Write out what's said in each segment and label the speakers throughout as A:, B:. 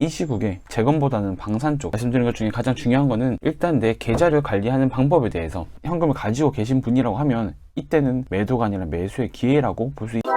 A: 이 시국에 재건보다는 방산 쪽 말씀드린 것 중에 가장 중요한 거는 일단 내 계좌를 관리하는 방법에 대해서 현금을 가지고 계신 분이라고 하면 이때는 매도가 아니라 매수의 기회라고 볼 수 있습니다.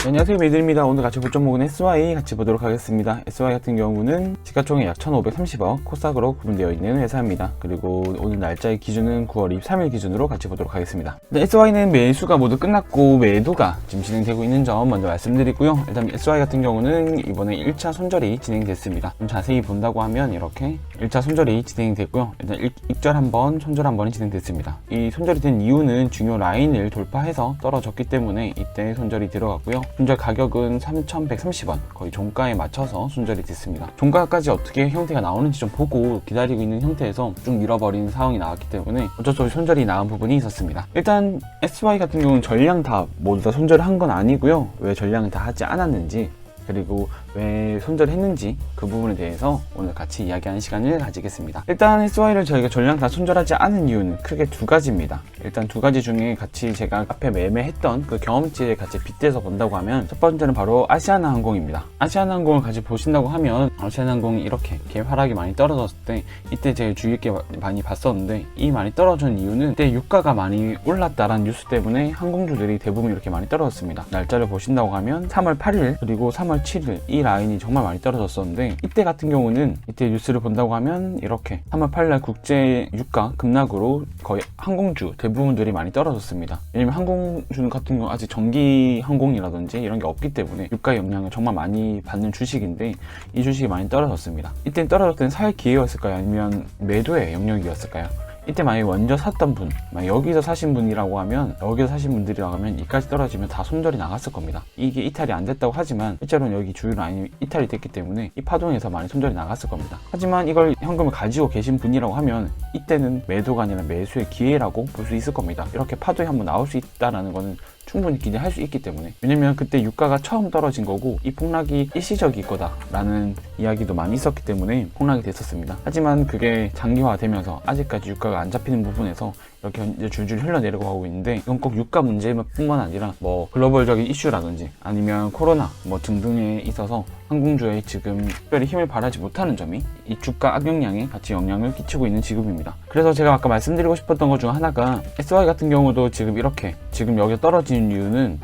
A: 안녕하세요, 메이드입니다. 오늘 같이 볼 종목은 SY 같이 보도록 하겠습니다. SY 같은 경우는 시가총액 약 1530억 코스닥으로 구분되어 있는 회사입니다. 그리고 오늘 날짜의 기준은 9월 23일 기준으로 같이 보도록 하겠습니다. SY는 매수가 모두 끝났고 매도가 지금 진행되고 있는 점 먼저 말씀드리고요. 일단 SY 같은 경우는 이번에 1차 손절이 진행됐습니다. 좀 자세히 본다고 하면 이렇게 1차 손절이 진행됐고요. 일단 익절 한번, 손절 한번이 진행됐습니다. 이 손절이 된 이유는 중요 라인을 돌파해서 떨어졌기 때문에 이때 손절이 들어갔고요. 손절 가격은 3,130원, 거의 종가에 맞춰서 손절이 됐습니다. 종가까지 어떻게 형태가 나오는지 좀 보고 기다리고 있는 형태에서 쭉 밀어버린 상황이 나왔기 때문에 어쩔 수 없이 손절이 나온 부분이 있었습니다. 일단 SY 같은 경우는 전량 다 모두 다 손절을 한 건 아니고요. 왜 전량을 다 하지 않았는지, 그리고 왜 손절했는지 그 부분에 대해서 오늘 같이 이야기하는 시간을 가지겠습니다. 일단 SY를 저희가 전량 다 손절하지 않은 이유는 크게 두 가지입니다. 일단 두 가지 중에 같이 제가 앞에 매매했던 그 경험치에 같이 빗대서 본다고 하면 첫 번째는 바로 아시아나항공입니다. 아시아나항공을 같이 보신다고 하면 아시아나항공이 이렇게 하락이 많이 떨어졌을 때 이때 제가 주의 있게 많이 봤었는데 이 많이 떨어진 이유는 이때 유가가 많이 올랐다라는 뉴스 때문에 항공주들이 대부분 이렇게 많이 떨어졌습니다. 날짜를 보신다고 하면 3월 8일 그리고 3월 7일 이 라인이 정말 많이 떨어졌었는데 이때 같은 경우는 이때 뉴스를 본다고 하면 이렇게 3월 8일날 국제 유가 급락으로 거의 항공주 대부분들이 많이 떨어졌습니다. 왜냐면 항공주 같은 경우 아직 전기 항공이라든지 이런 게 없기 때문에 유가의 영향을 정말 많이 받는 주식인데 이 주식이 많이 떨어졌습니다. 이때 떨어졌을 때는 살 기회였을까요? 아니면 매도의 영역이었을까요? 이때 만약에 먼저 샀던 분, 여기서 사신 분이라고 하면, 여기서 사신 분들이라고 하면 이까지 떨어지면 다 손절이 나갔을 겁니다. 이게 이탈이 안 됐다고 하지만 실제로는 여기 주요 라인이 이탈이 됐기 때문에 이 파동에서 많이 손절이 나갔을 겁니다. 하지만 이걸 현금을 가지고 계신 분이라고 하면 이때는 매도가 아니라 매수의 기회라고 볼 수 있을 겁니다. 이렇게 파동이 한번 나올 수 있다는 거는 충분히 기대할 수 있기 때문에, 왜냐면 그때 유가가 처음 떨어진 거고 이 폭락이 일시적일 거다 라는 이야기도 많이 있었기 때문에 폭락이 됐었습니다. 하지만 그게 장기화되면서 아직까지 유가가 안 잡히는 부분에서 이렇게 이제 줄줄 흘러내려가고 있는데, 이건 꼭 유가 문제뿐만 아니라 글로벌적인 이슈라든지 아니면 코로나 등등에 있어서 항공주에 지금 특별히 힘을 발하지 못하는 점이 이 주가 악영향에 같이 영향을 끼치고 있는 지금입니다. 그래서 제가 아까 말씀드리고 싶었던 것 중 하나가 SY 같은 경우도 지금 이렇게 여기 떨어지는 이유는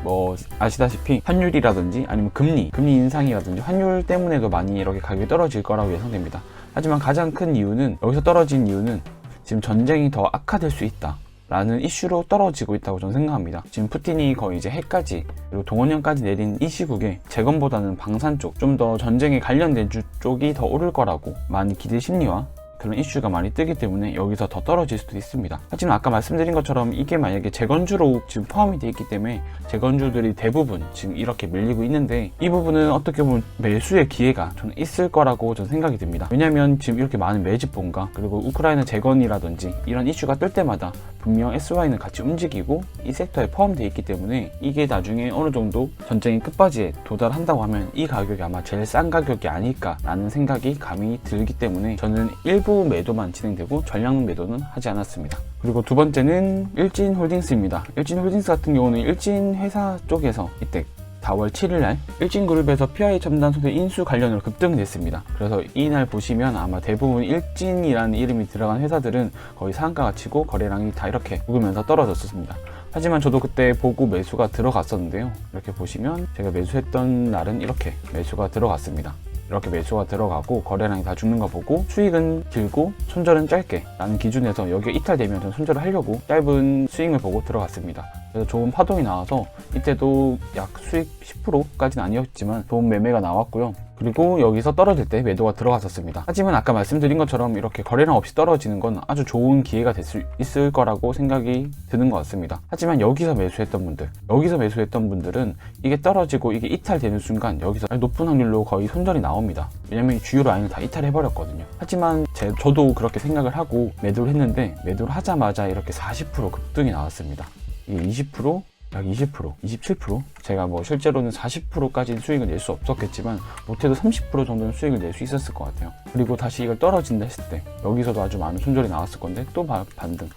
A: 아시다시피 환율이라든지 아니면 금리 인상이라든지 환율 때문에도 많이 이렇게 가격이 떨어질 거라고 예상됩니다. 하지만 가장 큰 이유는, 여기서 떨어진 이유는 지금 전쟁이 더 악화될 수 있다 라는 이슈로 떨어지고 있다고 저는 생각합니다. 지금 푸틴이 거의 이제 해까지 그리고 동원령까지 내린 이 시국에 재건보다는 방산 쪽, 좀 더 전쟁에 관련된 쪽이 더 오를 거라고 많이 기대 심리와 그런 이슈가 많이 뜨기 때문에 여기서 더 떨어질 수도 있습니다. 하지만 아까 말씀드린 것처럼 이게 만약에 재건주로 지금 포함이 되어 있기 때문에 재건주들이 대부분 지금 이렇게 밀리고 있는데, 이 부분은 어떻게 보면 매수의 기회가 저는 있을 거라고 저는 생각이 듭니다. 왜냐면 지금 이렇게 많은 매집본가 그리고 우크라이나 재건이라든지 이런 이슈가 뜰 때마다 분명 SY는 같이 움직이고 이 섹터에 포함되어 있기 때문에 이게 나중에 어느 정도 전쟁의 끝바지에 도달한다고 하면 이 가격이 아마 제일 싼 가격이 아닐까라는 생각이 감이 들기 때문에 저는 일부 매도만 진행되고 전량 매도는 하지 않았습니다. 그리고 두 번째는 일진홀딩스입니다. 일진홀딩스 같은 경우는 일진 회사 쪽에서 이때 4월 7일날 일진그룹에서 PI 첨단 소재 인수 관련으로 급등됐습니다. 그래서 이날 보시면 아마 대부분 일진이라는 이름이 들어간 회사들은 거의 상한가 가치고 거래량이 다 이렇게 죽으면서 떨어졌었습니다. 하지만 저도 그때 보고 매수가 들어갔었는데요. 이렇게 보시면 제가 매수했던 날은 이렇게 매수가 들어갔습니다. 이렇게 매수가 들어가고 거래량이 다 죽는 거 보고 수익은 길고 손절은 짧게 라는 기준에서 여기가 이탈되면 저는 손절을 하려고 짧은 스윙을 보고 들어갔습니다. 그래서 좋은 파동이 나와서 이때도 약 수익 10%까지는 아니었지만 좋은 매매가 나왔고요. 그리고 여기서 떨어질 때 매도가 들어갔었습니다. 하지만 아까 말씀드린 것처럼 이렇게 거래량 없이 떨어지는 건 아주 좋은 기회가 될 수 있을 거라고 생각이 드는 것 같습니다. 하지만 여기서 매수했던 분들은 이게 떨어지고 이게 이탈되는 순간 여기서 높은 확률로 거의 손절이 나옵니다. 왜냐면 주요 라인을 다 이탈해버렸거든요. 하지만 저도 그렇게 생각을 하고 매도를 했는데, 매도를 하자마자 이렇게 40% 급등이 나왔습니다. 이게 20%? 약 20%, 27%? 제가 실제로는 40%까지 수익을 낼 수 없었겠지만 못해도 30% 정도는 수익을 낼 수 있었을 것 같아요. 그리고 다시 이걸 떨어진다 했을 때 여기서도 아주 많은 손절이 나왔을 건데 또 반등.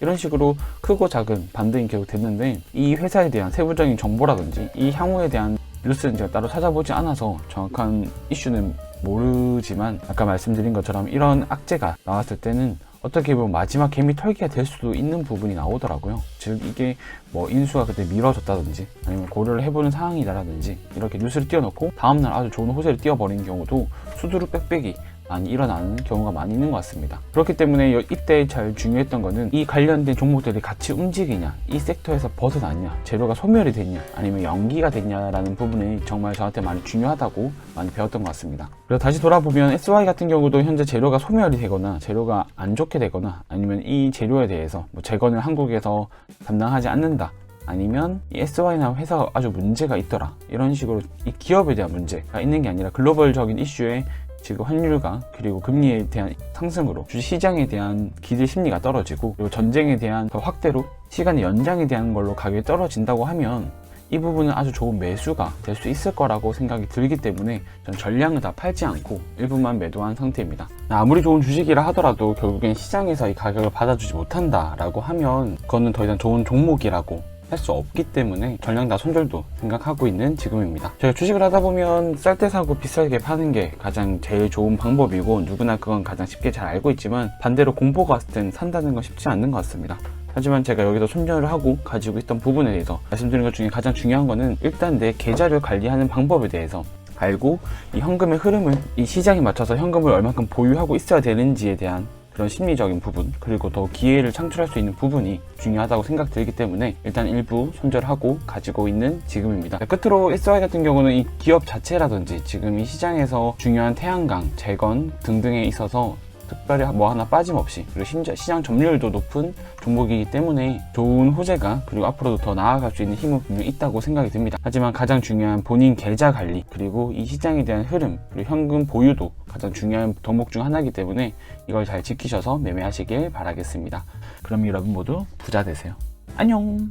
A: 이런 식으로 크고 작은 반등이 계속 됐는데, 이 회사에 대한 세부적인 정보라든지 이 향후에 대한 뉴스는 제가 따로 찾아보지 않아서 정확한 이슈는 모르지만, 아까 말씀드린 것처럼 이런 악재가 나왔을 때는 어떻게 보면 마지막 개미 털기가 될 수도 있는 부분이 나오더라고요. 즉 이게 뭐 인수가 그때 미뤄졌다든지 아니면 고려를 해보는 상황이다라든지 이렇게 뉴스를 띄워놓고 다음날 아주 좋은 호재를 띄워버리는 경우도 수두룩 빽빽이 많이 일어나는 경우가 많이 있는 것 같습니다. 그렇기 때문에 이때 잘 중요했던 거는 이 관련된 종목들이 같이 움직이냐, 이 섹터에서 벗어났냐, 재료가 소멸이 됐냐 아니면 연기가 됐냐라는 부분이 정말 저한테 많이 중요하다고 많이 배웠던 것 같습니다. 그래서 다시 돌아보면 SY 같은 경우도 현재 재료가 소멸이 되거나 재료가 안 좋게 되거나 아니면 이 재료에 대해서 뭐 재건을 한국에서 담당하지 않는다, 아니면 이 SY나 회사가 아주 문제가 있더라, 이런 식으로 이 기업에 대한 문제가 있는 게 아니라 글로벌적인 이슈에 지금 환율과 그리고 금리에 대한 상승으로 주식시장에 대한 기대 심리가 떨어지고, 그리고 전쟁에 대한 더 확대로 시간의 연장에 대한 걸로 가격이 떨어진다고 하면 이 부분은 아주 좋은 매수가 될 수 있을 거라고 생각이 들기 때문에 전 전량을 다 팔지 않고 일부만 매도한 상태입니다. 아무리 좋은 주식이라 하더라도 결국엔 시장에서 이 가격을 받아주지 못한다라고 하면 그거는 더 이상 좋은 종목이라고 할 수 없기 때문에 전량 다 손절도 생각하고 있는 지금입니다. 저희가 주식을 하다 보면 쌀 때 사고 비싸게 파는 게 가장 제일 좋은 방법이고 누구나 그건 가장 쉽게 잘 알고 있지만, 반대로 공포가 왔을 땐 산다는 건 쉽지 않는 것 같습니다. 하지만 제가 여기서 손절을 하고 가지고 있던 부분에 대해서 말씀드린 것 중에 가장 중요한 거는 일단 내 계좌를 관리하는 방법에 대해서 알고 이 현금의 흐름을 이 시장에 맞춰서 현금을 얼만큼 보유하고 있어야 되는지에 대한 그런 심리적인 부분, 그리고 더 기회를 창출할 수 있는 부분이 중요하다고 생각들기 때문에 일단 일부 손절하고 가지고 있는 지금입니다. 끝으로 SY 같은 경우는 이 기업 자체라든지 지금 이 시장에서 중요한 태양광, 재건 등등에 있어서 특별히 뭐 하나 빠짐없이, 그리고 심지어 시장 점유율도 높은 종목이기 때문에 좋은 호재가, 그리고 앞으로도 더 나아갈 수 있는 힘은 분명히 있다고 생각이 듭니다. 하지만 가장 중요한 본인 계좌 관리, 그리고 이 시장에 대한 흐름, 그리고 현금 보유도 가장 중요한 덕목 중 하나이기 때문에 이걸 잘 지키셔서 매매하시길 바라겠습니다. 그럼 여러분 모두 부자 되세요. 안녕.